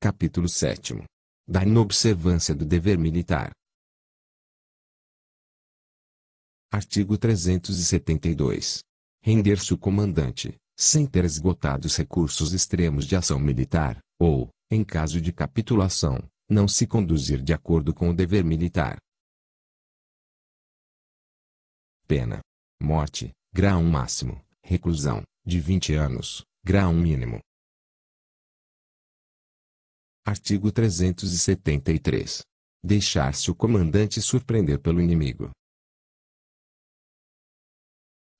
Capítulo 7. Da inobservância do dever militar. Artigo 372. Render-se o comandante, sem ter esgotado os recursos extremos de ação militar, ou, em caso de capitulação, não se conduzir de acordo com o dever militar. Pena: morte, grau máximo; reclusão, de 20 anos, grau mínimo. Artigo 373. Deixar-se o comandante surpreender pelo inimigo.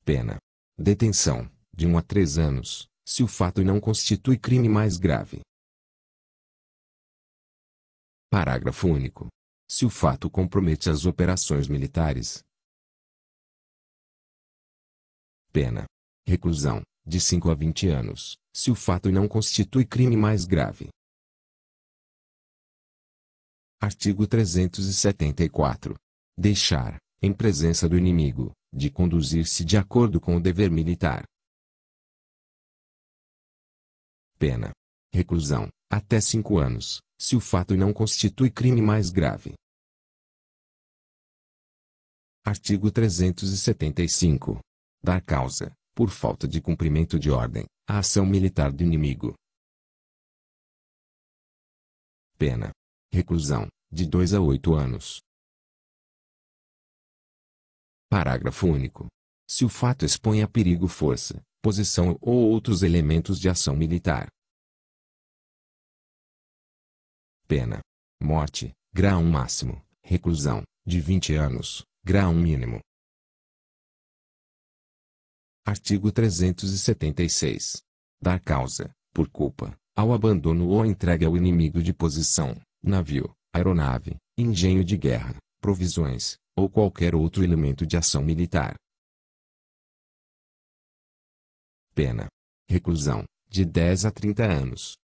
Pena: detenção, de 1 a 3 anos, se o fato não constitui crime mais grave. Parágrafo único. Se o fato compromete as operações militares. Pena: reclusão, de 5 a 20 anos, se o fato não constitui crime mais grave. Artigo 374. Deixar, em presença do inimigo, de conduzir-se de acordo com o dever militar. Pena: reclusão, até 5 anos, se o fato não constitui crime mais grave. Artigo 375. Dar causa, por falta de cumprimento de ordem, à ação militar do inimigo. Pena: reclusão, de 2 a 8 anos. Parágrafo único. Se o fato expõe a perigo força, posição ou outros elementos de ação militar. Pena: morte, grau máximo; reclusão, de 20 anos, grau mínimo. Artigo 376. Dar causa, por culpa, ao abandono ou entrega ao inimigo de posição, navio, aeronave, engenho de guerra, provisões, ou qualquer outro elemento de ação militar. Pena: reclusão, de 10 a 30 anos.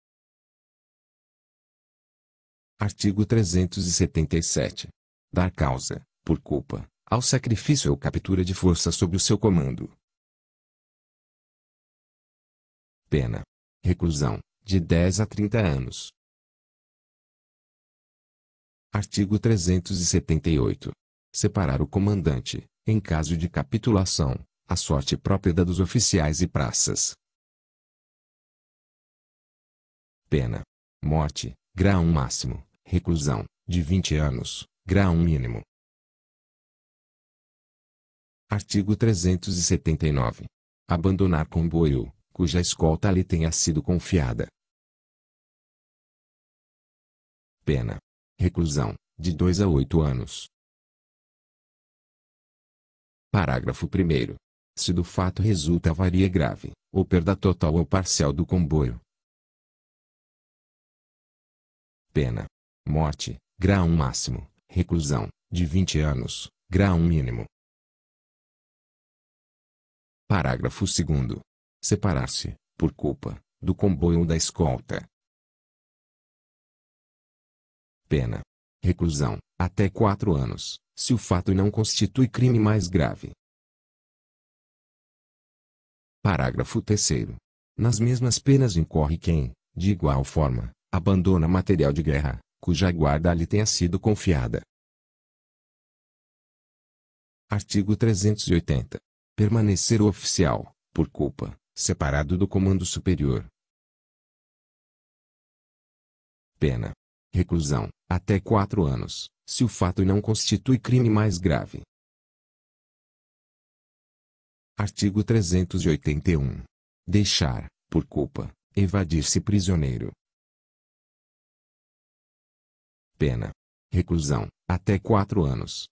Artigo 377. Dar causa, por culpa, ao sacrifício ou captura de força sob o seu comando. Pena: reclusão, de 10 a 30 anos. Artigo 378. Separar o comandante, em caso de capitulação, à sorte própria da dos oficiais e praças. Pena: morte, grau máximo; reclusão, de 20 anos, grau mínimo. Artigo 379. Abandonar comboio, cuja escolta lhe tenha sido confiada. Pena: reclusão, de 2 a 8 anos. Parágrafo 1º. Se do fato resulta avaria grave, ou perda total ou parcial do comboio. Pena: morte, grau máximo; reclusão, de 20 anos, grau mínimo. Parágrafo 2º. Separar-se, por culpa, do comboio ou da escolta. Pena: reclusão, até 4 anos, se o fato não constitui crime mais grave. Parágrafo 3º. Nas mesmas penas incorre quem, de igual forma, abandona material de guerra, cuja guarda lhe tenha sido confiada. Artigo 380. Permanecer o oficial, por culpa, separado do comando superior. Pena: reclusão, até 4 anos, se o fato não constitui crime mais grave. Artigo 381. Deixar, por culpa, evadir-se prisioneiro. Pena: reclusão, até 4 anos.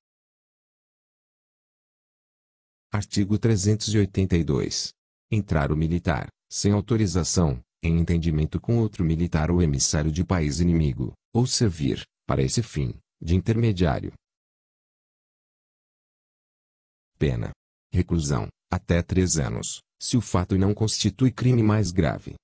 Artigo 382. Entrar o militar, sem autorização, em entendimento com outro militar ou emissário de país inimigo, ou servir, para esse fim, de intermediário. Pena: reclusão, até 3 anos, se o fato não constitui crime mais grave.